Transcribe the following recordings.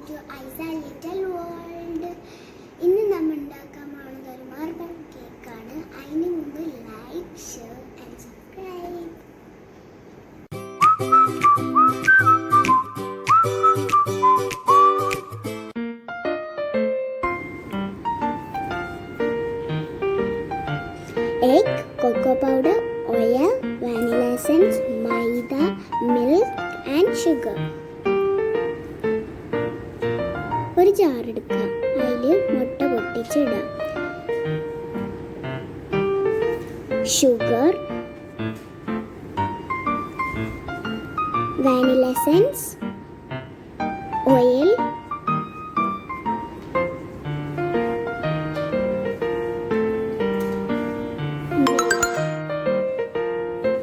to Isa Little World. ഇന്ന് നമ്മൾ ഉണ്ടാക്കാൻ പോകുന്നത് ഒരു മാർബിൾ കേക്കാണ്. അതിന് മുമ്പ് like, share and subscribe. Egg, cocoa powder, oil, vanilla essence, maida, milk and sugar. ഒരു ജാർ എടുക്കുക, അതിൽ മുട്ട പൊട്ടിച്ചിടാം, ഷുഗർ, വാനില എസൻസ്, ഓയിൽ,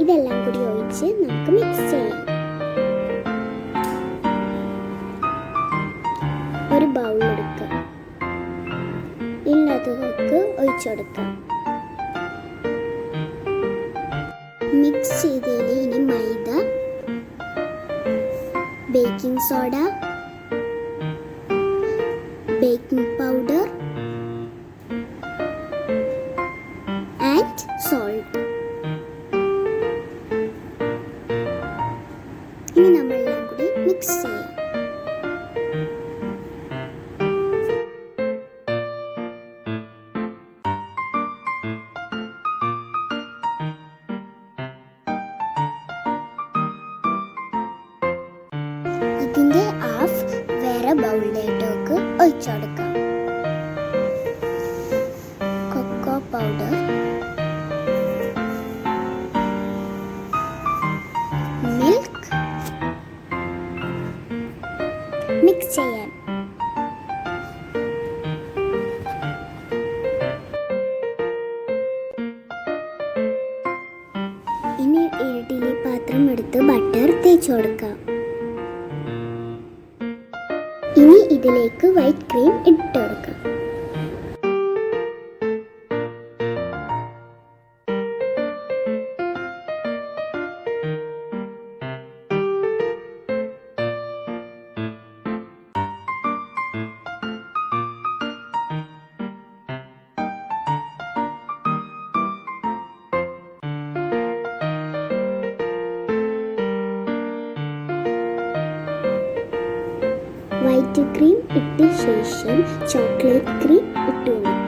ഇതെല്ലാം കൂടി ഒഴിച്ച് നമുക്ക് മിക്സ് ചെയ്യാം. ഒരു ബൗൾ എടുക്കുക, ഇല്ലാത്തതൊക്കെ ഒഴിച്ചെടുക്കാം. മിക്സ് ചെയ്തതിൽ ഇനി maida, baking soda, baking powder and salt. ഇനി നമ്മളെല്ലാം കൂടി മിക്സ് ചെയ്യാം. ഇതിന്റെ ഹാഫ് വേറെ ബൗളിലേക്ക് ഒഴിച്ചെടുക്കാം. കൊക്കോ പൗഡർ, മിൽക്ക് മിക്സ് ചെയ്യാം. ഇനി ഇഡ്ഡലി പാത്രം എടുത്ത് ബട്ടർ തേച്ച് കൊടുക്കാം. ഇനി ഇതിലേക്ക് വൈറ്റ് ക്രീം ഇട്ടെടുക്കാം. വൈറ്റ് ക്രീം ഇട്ട ശേഷം ചോക്ലേറ്റ് ക്രീം ഇട്ട് കൊടുക്കും.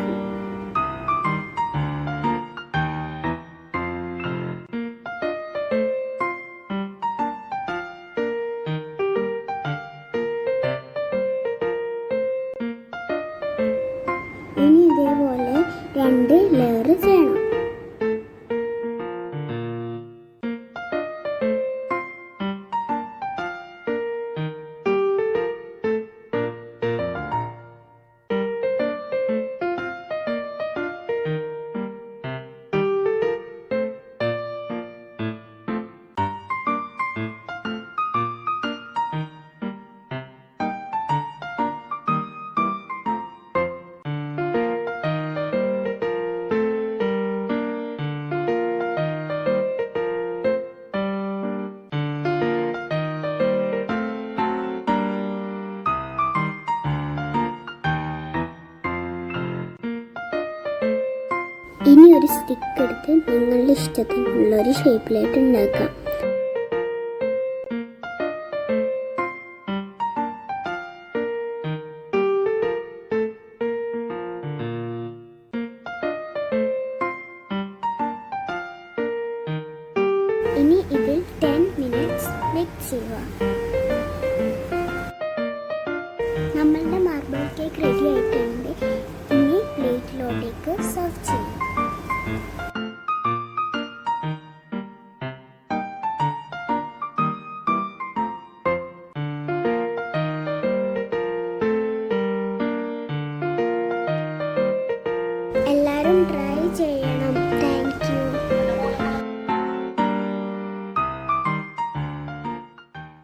ഇനി ഇതേപോലെ 2 ലെയർ ചെയ്യണം. ഇനി ഒരു സ്റ്റിക്ക് എടുത്ത് നിങ്ങളുടെ ഇഷ്ടത്തിനുള്ള ഒരു ഷേപ്പിലായിട്ട് ഉണ്ടാക്കാം. ഇനി ഇത് 10 മിനിറ്റ്സ് വെയിറ്റ് ചെയ്യുക. നമ്മളുടെ മാർബിൾ കേക്ക് റെഡി ആയിട്ടുണ്ട്. ഇനി പ്ലേറ്റിലോട്ടേക്ക് സെർവ് ചെയ്യാം.